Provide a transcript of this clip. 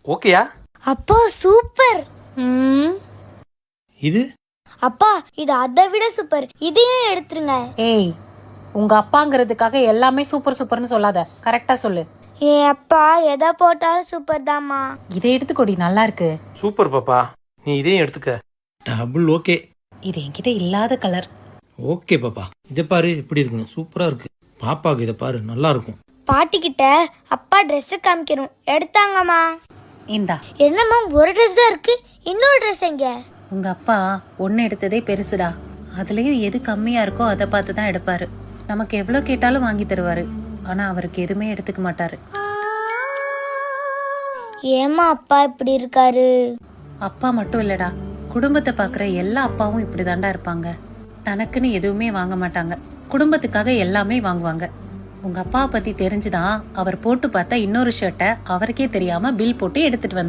ஓகேயா? அப்பா சூப்பர். இது அப்பா இது அதை விட சூப்பர், இதையும் எடுத்துருங்க. ஏய், உங்க அப்பாங்கிறதுக்காக எல்லாமே சூப்பர் சூப்பர்னு சொல்லாத, கரெக்டா சொல்லு. என் அப்பா எதை போட்டாலும் சூப்பர் தாம்மா. இதை எடுத்துக்கோடி, நல்லா இருக்கு. சூப்பர் பாப்பா, நீ இதையும் எடுத்துக்க. Double okay. இது என்கிட்ட இல்லாத கலர். ஓகே பாப்பா, இதை பாரு எப்படி இருக்குன்னு, சூப்பரா இருக்கு. பாப்பாக்கு இதை பாரு, நல்லா இருக்கும். பாட்டிக்கிட்ட அப்பா ட்ரெஸ் காமிக்கணும், எடுத்தாங்கம்மா. இந்தா. என்னம்மா ஒரு ட்ரெஸ் தான் இருக்கு, இன்னொரு ட்ரெஸ் எங்க? உங்க அப்பா ஒன்னு எடுத்ததே பெருசுடா. அதுலயும் எது கம்மியா இருக்கோ அதை பார்த்து தான் எடுப்பாரு. நமக்கு எவ்வளவு கேட்டாலும் வாங்கி தருவாரு. ஆனா அவருக்கு எதுவுமே எடுத்துக்க மாட்டாரு. ஏமா அப்பா இப்படி இருக்காரு? அப்பா மட்டும் இல்லடா, குடும்பத்தை பாக்குற எல்லா அப்பாவும் இப்படிதாண்டா இருப்பாங்க. தனக்குன்னு எதுவுமே வாங்க மாட்டாங்க, குடும்பத்துக்காக எல்லாமே வாங்குவாங்க. உங்க அப்பாவை பத்தி தெரிஞ்சுதான் அவர் போட்டு பார்த்தா இன்னொரு ஷர்ட்டை அவருக்கே தெரியாம பில் போட்டு எடுத்துட்டு வந்து